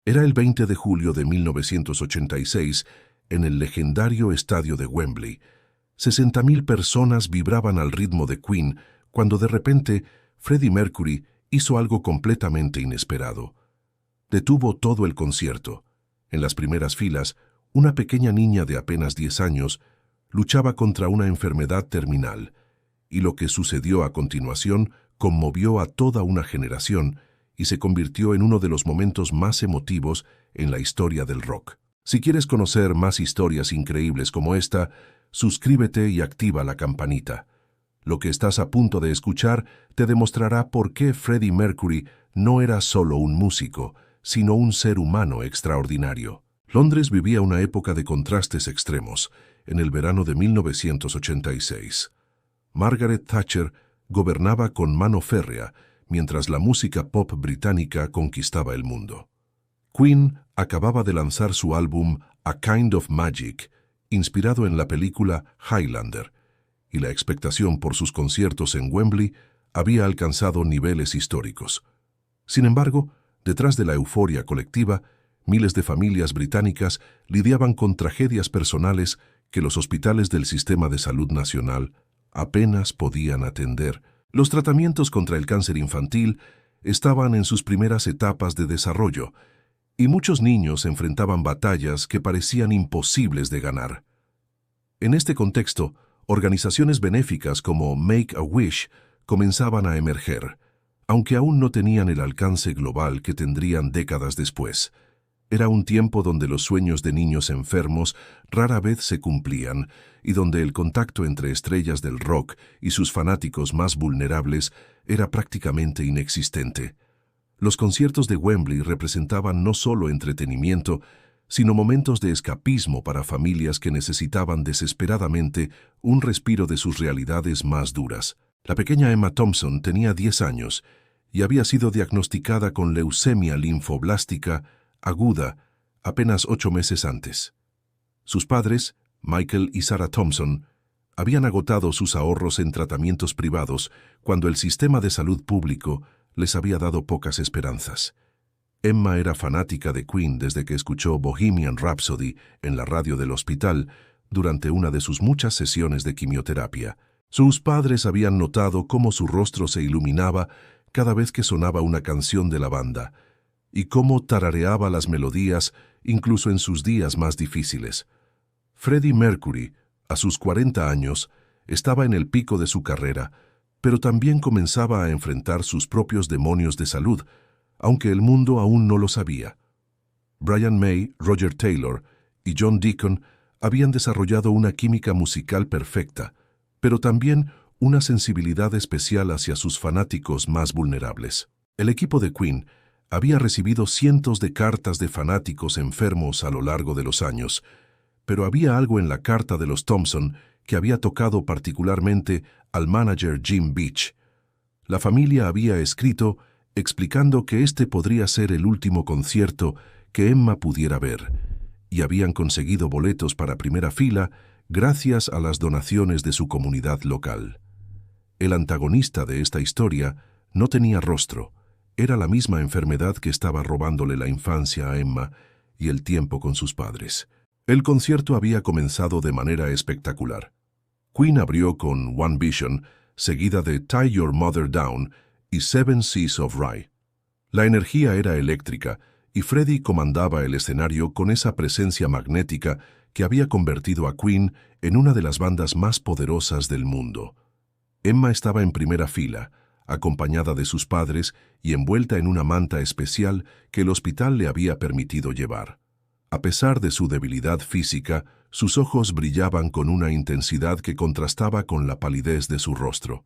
Era el 20 de julio de 1986, en el legendario estadio de Wembley. 60.000 personas vibraban al ritmo de Queen cuando de repente Freddie Mercury hizo algo completamente inesperado. Detuvo todo el concierto. En las primeras filas, una pequeña niña de apenas 10 años luchaba contra una enfermedad terminal, y lo que sucedió a continuación conmovió a toda una generación y se convirtió en uno de los momentos más emotivos en la historia del rock. Si quieres conocer más historias increíbles como esta, suscríbete y activa la campanita. Lo que estás a punto de escuchar te demostrará por qué Freddie Mercury no era solo un músico, sino un ser humano extraordinario. Londres vivía una época de contrastes extremos, en el verano de 1986. Margaret Thatcher gobernaba con mano férrea, mientras la música pop británica conquistaba el mundo. Queen acababa de lanzar su álbum A Kind of Magic, inspirado en la película Highlander, y la expectación por sus conciertos en Wembley había alcanzado niveles históricos. Sin embargo, detrás de la euforia colectiva, miles de familias británicas lidiaban con tragedias personales que los hospitales del Sistema de Salud Nacional apenas podían atender. Los tratamientos contra el cáncer infantil estaban en sus primeras etapas de desarrollo, y muchos niños enfrentaban batallas que parecían imposibles de ganar. En este contexto, organizaciones benéficas como Make-A-Wish comenzaban a emerger, aunque aún no tenían el alcance global que tendrían décadas después. Era un tiempo donde los sueños de niños enfermos rara vez se cumplían y donde el contacto entre estrellas del rock y sus fanáticos más vulnerables era prácticamente inexistente. Los conciertos de Wembley representaban no solo entretenimiento, sino momentos de escapismo para familias que necesitaban desesperadamente un respiro de sus realidades más duras. La pequeña Emma Thompson tenía 10 años y había sido diagnosticada con leucemia linfoblástica aguda apenas 8 meses antes. Sus padres, Michael y Sarah Thompson, habían agotado sus ahorros en tratamientos privados cuando el sistema de salud público les había dado pocas esperanzas. Emma era fanática de Queen desde que escuchó Bohemian Rhapsody en la radio del hospital durante una de sus muchas sesiones de quimioterapia. Sus padres habían notado cómo su rostro se iluminaba cada vez que sonaba una canción de la banda, y cómo tarareaba las melodías incluso en sus días más difíciles. Freddie Mercury, a sus 40 años, estaba en el pico de su carrera, pero también comenzaba a enfrentar sus propios demonios de salud, aunque el mundo aún no lo sabía. Brian May, Roger Taylor y John Deacon habían desarrollado una química musical perfecta, pero también una sensibilidad especial hacia sus fanáticos más vulnerables. El equipo de Queen había recibido cientos de cartas de fanáticos enfermos a lo largo de los años, pero había algo en la carta de los Thompson que había tocado particularmente al manager Jim Beach. La familia había escrito explicando que este podría ser el último concierto que Emma pudiera ver, y habían conseguido boletos para primera fila gracias a las donaciones de su comunidad local. El antagonista de esta historia no tenía rostro. Era la misma enfermedad que estaba robándole la infancia a Emma y el tiempo con sus padres. El concierto había comenzado de manera espectacular. Queen abrió con One Vision, seguida de Tie Your Mother Down y Seven Seas of Rhye. La energía era eléctrica y Freddie comandaba el escenario con esa presencia magnética que había convertido a Queen en una de las bandas más poderosas del mundo. Emma estaba en primera fila, acompañada de sus padres y envuelta en una manta especial que el hospital le había permitido llevar. A pesar de su debilidad física, sus ojos brillaban con una intensidad que contrastaba con la palidez de su rostro.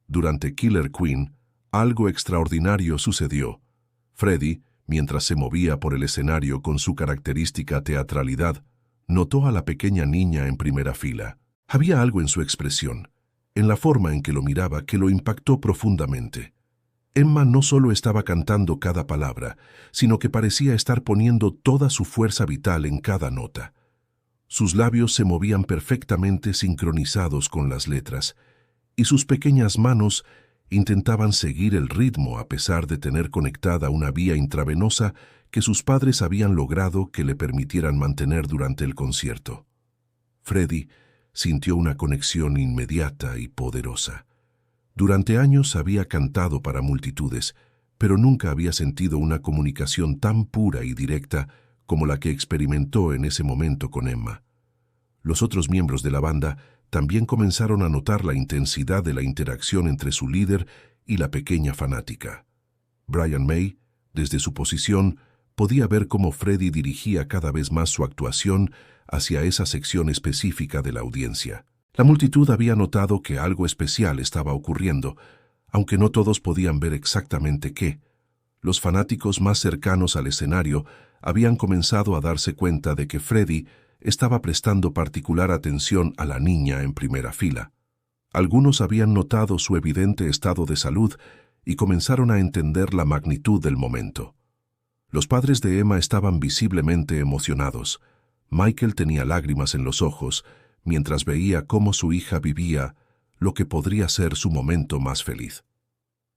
Durante Killer Queen, algo extraordinario sucedió. Freddie, mientras se movía por el escenario con su característica teatralidad, notó a la pequeña niña en primera fila. Había algo en su expresión, en la forma en que lo miraba, que lo impactó profundamente. Emma no solo estaba cantando cada palabra, sino que parecía estar poniendo toda su fuerza vital en cada nota. Sus labios se movían perfectamente sincronizados con las letras, y sus pequeñas manos Intentaban seguir el ritmo a pesar de tener conectada una vía intravenosa que sus padres habían logrado que le permitieran mantener durante el concierto. Freddie sintió una conexión inmediata y poderosa. Durante años había cantado para multitudes, pero nunca había sentido una comunicación tan pura y directa como la que experimentó en ese momento con Emma. Los otros miembros de la banda también comenzaron a notar la intensidad de la interacción entre su líder y la pequeña fanática. Brian May, desde su posición, podía ver cómo Freddie dirigía cada vez más su actuación hacia esa sección específica de la audiencia. La multitud había notado que algo especial estaba ocurriendo, aunque no todos podían ver exactamente qué. Los fanáticos más cercanos al escenario habían comenzado a darse cuenta de que Freddie estaba prestando particular atención a la niña en primera fila. Algunos habían notado su evidente estado de salud y comenzaron a entender la magnitud del momento. Los padres de Emma estaban visiblemente emocionados. Michael tenía lágrimas en los ojos mientras veía cómo su hija vivía lo que podría ser su momento más feliz.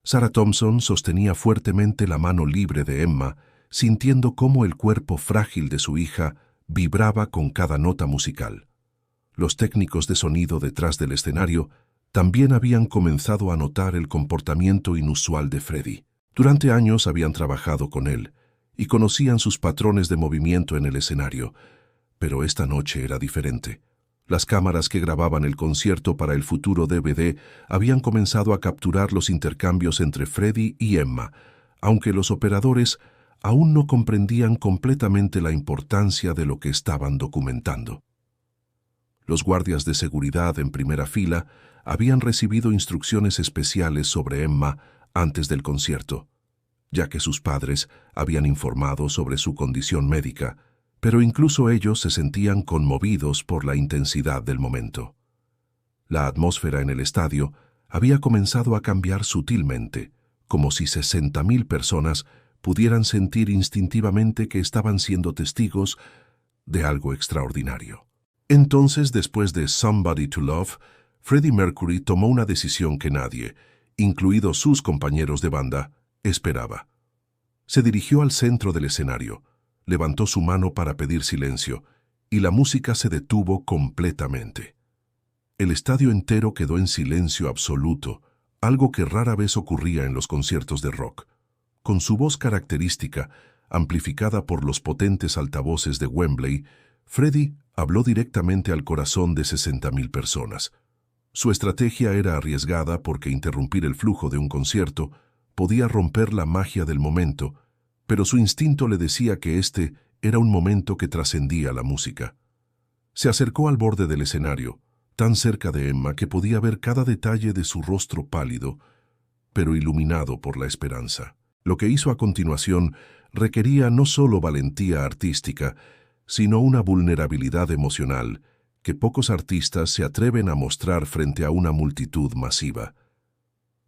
Sarah Thompson sostenía fuertemente la mano libre de Emma, sintiendo cómo el cuerpo frágil de su hija vibraba con cada nota musical. Los técnicos de sonido detrás del escenario también habían comenzado a notar el comportamiento inusual de Freddie. Durante años habían trabajado con él y conocían sus patrones de movimiento en el escenario, pero esta noche era diferente. Las cámaras que grababan el concierto para el futuro DVD habían comenzado a capturar los intercambios entre Freddie y Emma, aunque los operadores aún no comprendían completamente la importancia de lo que estaban documentando. Los guardias de seguridad en primera fila habían recibido instrucciones especiales sobre Emma antes del concierto, ya que sus padres habían informado sobre su condición médica, pero incluso ellos se sentían conmovidos por la intensidad del momento. La atmósfera en el estadio había comenzado a cambiar sutilmente, como si 60,000 personas pudieran sentir instintivamente que estaban siendo testigos de algo extraordinario. Entonces, después de Somebody to Love, Freddie Mercury tomó una decisión que nadie, incluidos sus compañeros de banda, esperaba. Se dirigió al centro del escenario, levantó su mano para pedir silencio, y la música se detuvo completamente. El estadio entero quedó en silencio absoluto, algo que rara vez ocurría en los conciertos de rock. Con su voz característica, amplificada por los potentes altavoces de Wembley, Freddie habló directamente al corazón de 60,000 personas. Su estrategia era arriesgada porque interrumpir el flujo de un concierto podía romper la magia del momento, pero su instinto le decía que este era un momento que trascendía la música. Se acercó al borde del escenario, tan cerca de Emma que podía ver cada detalle de su rostro pálido, pero iluminado por la esperanza. Lo que hizo a continuación requería no solo valentía artística, sino una vulnerabilidad emocional que pocos artistas se atreven a mostrar frente a una multitud masiva.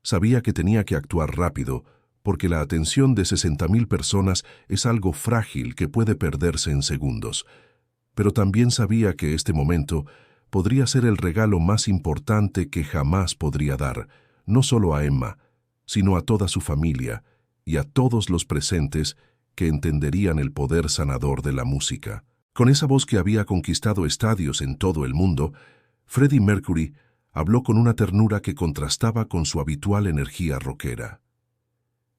Sabía que tenía que actuar rápido, porque la atención de 60,000 personas es algo frágil que puede perderse en segundos. Pero también sabía que este momento podría ser el regalo más importante que jamás podría dar, no solo a Emma, sino a toda su familia y a todos los presentes que entenderían el poder sanador de la música. Con esa voz que había conquistado estadios en todo el mundo, Freddie Mercury habló con una ternura que contrastaba con su habitual energía rockera.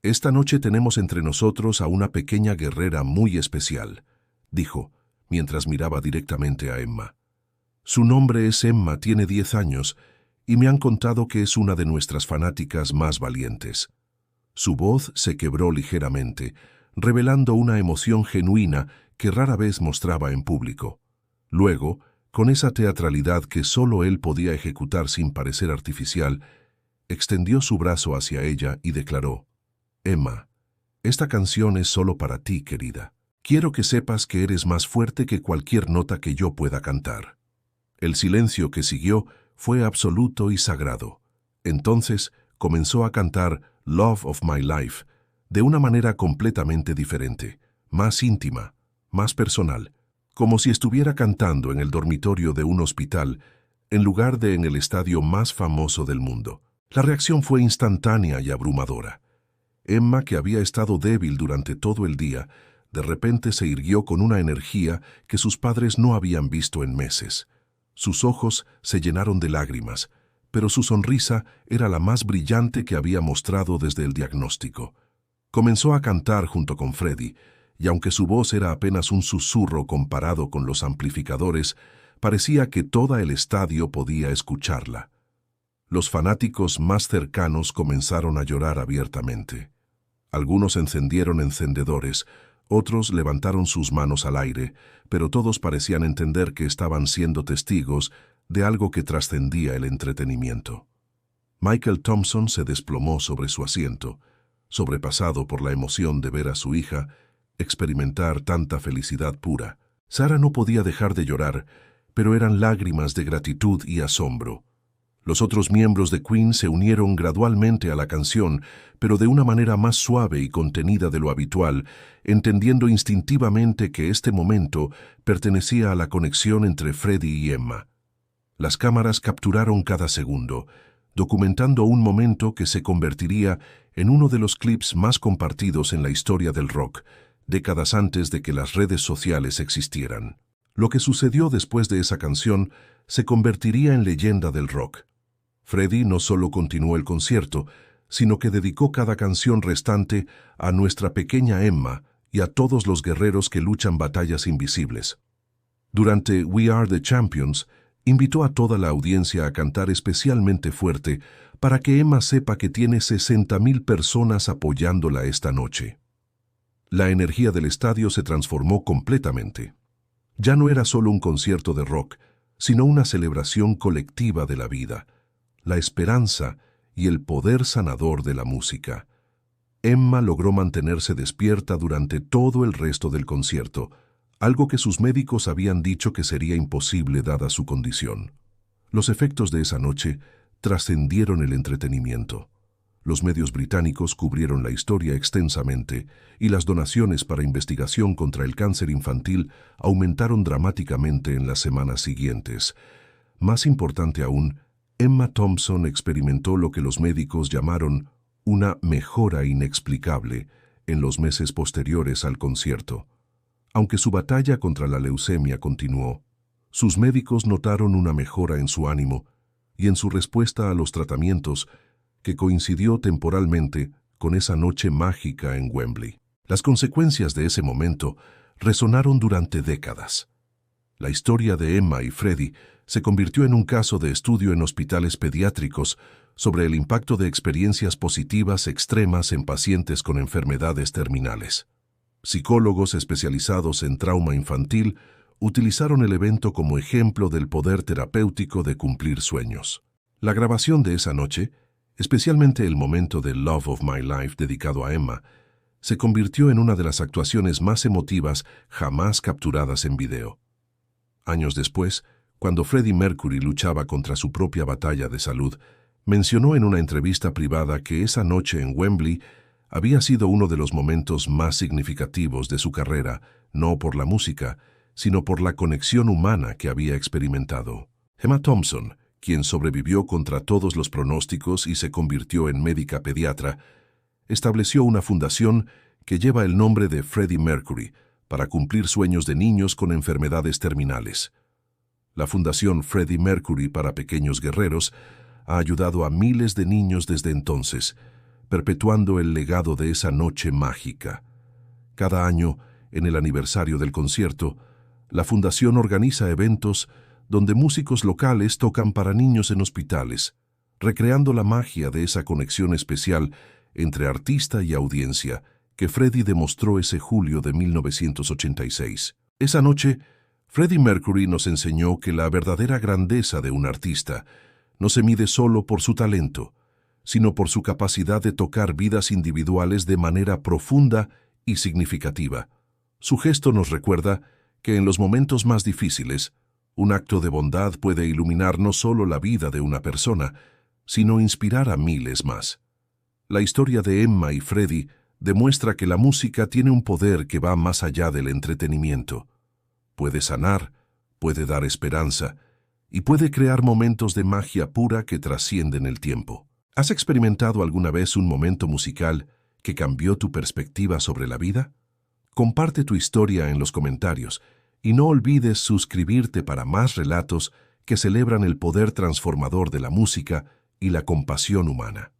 «Esta noche tenemos entre nosotros a una pequeña guerrera muy especial», dijo, mientras miraba directamente a Emma. «Su nombre es Emma, tiene 10 años, y me han contado que es una de nuestras fanáticas más valientes». Su voz se quebró ligeramente, revelando una emoción genuina que rara vez mostraba en público. Luego, con esa teatralidad que solo él podía ejecutar sin parecer artificial, extendió su brazo hacia ella y declaró: «Emma, esta canción es solo para ti, querida. Quiero que sepas que eres más fuerte que cualquier nota que yo pueda cantar». El silencio que siguió fue absoluto y sagrado. Entonces comenzó a cantar Love of My Life de una manera completamente diferente, más íntima, más personal, como si estuviera cantando en el dormitorio de un hospital en lugar de en el estadio más famoso del mundo. La reacción fue instantánea y abrumadora. Emma, que había estado débil durante todo el día, de repente se irguió con una energía que sus padres no habían visto en meses. Sus ojos se llenaron de lágrimas, pero su sonrisa era la más brillante que había mostrado desde el diagnóstico. Comenzó a cantar junto con Freddie, y aunque su voz era apenas un susurro comparado con los amplificadores, parecía que todo el estadio podía escucharla. Los fanáticos más cercanos comenzaron a llorar abiertamente. Algunos encendieron encendedores, otros levantaron sus manos al aire, pero todos parecían entender que estaban siendo testigos de algo que trascendía el entretenimiento. Michael Thompson se desplomó sobre su asiento, sobrepasado por la emoción de ver a su hija experimentar tanta felicidad pura. Sarah no podía dejar de llorar, pero eran lágrimas de gratitud y asombro. Los otros miembros de Queen se unieron gradualmente a la canción, pero de una manera más suave y contenida de lo habitual, entendiendo instintivamente que este momento pertenecía a la conexión entre Freddie y Emma. Las cámaras capturaron cada segundo, documentando un momento que se convertiría en uno de los clips más compartidos en la historia del rock, décadas antes de que las redes sociales existieran. Lo que sucedió después de esa canción se convertiría en leyenda del rock. Freddie no solo continuó el concierto, sino que dedicó cada canción restante a nuestra pequeña Emma y a todos los guerreros que luchan batallas invisibles. Durante We Are the Champions, invitó a toda la audiencia a cantar especialmente fuerte para que Emma sepa que tiene 60,000 personas apoyándola esta noche. La energía del estadio se transformó completamente. Ya no era solo un concierto de rock, sino una celebración colectiva de la vida, la esperanza y el poder sanador de la música. Emma logró mantenerse despierta durante todo el resto del concierto, algo que sus médicos habían dicho que sería imposible dada su condición. Los efectos de esa noche trascendieron el entretenimiento. Los medios británicos cubrieron la historia extensamente y las donaciones para investigación contra el cáncer infantil aumentaron dramáticamente en las semanas siguientes. Más importante aún, Emma Thompson experimentó lo que los médicos llamaron una mejora inexplicable en los meses posteriores al concierto. Aunque su batalla contra la leucemia continuó, sus médicos notaron una mejora en su ánimo y en su respuesta a los tratamientos que coincidió temporalmente con esa noche mágica en Wembley. Las consecuencias de ese momento resonaron durante décadas. La historia de Emma y Freddie se convirtió en un caso de estudio en hospitales pediátricos sobre el impacto de experiencias positivas extremas en pacientes con enfermedades terminales. Psicólogos especializados en trauma infantil utilizaron el evento como ejemplo del poder terapéutico de cumplir sueños. La grabación de esa noche, especialmente el momento de Love of My Life dedicado a Emma, se convirtió en una de las actuaciones más emotivas jamás capturadas en video. Años después, cuando Freddie Mercury luchaba contra su propia batalla de salud, mencionó en una entrevista privada que esa noche en Wembley había sido uno de los momentos más significativos de su carrera, no por la música, sino por la conexión humana que había experimentado. Emma Thompson, quien sobrevivió contra todos los pronósticos y se convirtió en médica pediatra, estableció una fundación que lleva el nombre de Freddie Mercury para cumplir sueños de niños con enfermedades terminales. La Fundación Freddie Mercury para Pequeños Guerreros ha ayudado a miles de niños desde entonces, perpetuando el legado de esa noche mágica. Cada año, en el aniversario del concierto, la Fundación organiza eventos donde músicos locales tocan para niños en hospitales, recreando la magia de esa conexión especial entre artista y audiencia que Freddie demostró ese julio de 1986. Esa noche, Freddie Mercury nos enseñó que la verdadera grandeza de un artista no se mide solo por su talento, sino por su capacidad de tocar vidas individuales de manera profunda y significativa. Su gesto nos recuerda que en los momentos más difíciles, un acto de bondad puede iluminar no solo la vida de una persona, sino inspirar a miles más. La historia de Emma y Freddie demuestra que la música tiene un poder que va más allá del entretenimiento. Puede sanar, puede dar esperanza y puede crear momentos de magia pura que trascienden el tiempo. ¿Has experimentado alguna vez un momento musical que cambió tu perspectiva sobre la vida? Comparte tu historia en los comentarios y no olvides suscribirte para más relatos que celebran el poder transformador de la música y la compasión humana.